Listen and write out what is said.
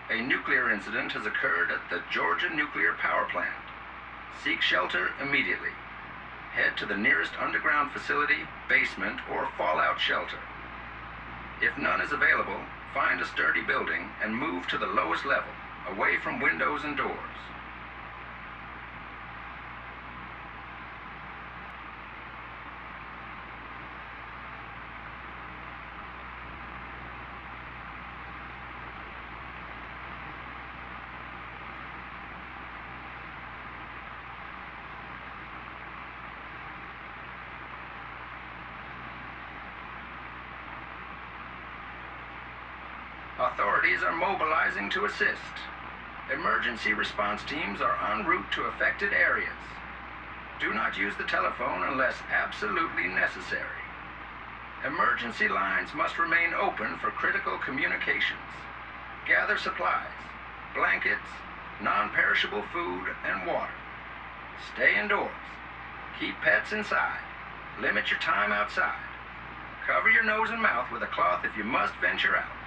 A nuclear incident has occurred at the Georgia nuclear power plant. Seek shelter immediately. Head to the nearest underground facility, basement, or fallout shelter. If none is available, find a sturdy building and move to the lowest level, away from windows and doors. Authorities are mobilizing to assist. Emergency response teams are en route to affected areas. Do not use the telephone unless absolutely necessary. Emergency lines must remain open for critical communications. Gather supplies, blankets, non-perishable food, and water. Stay indoors. Keep pets inside. Limit your time outside. Cover your nose and mouth with a cloth if you must venture out.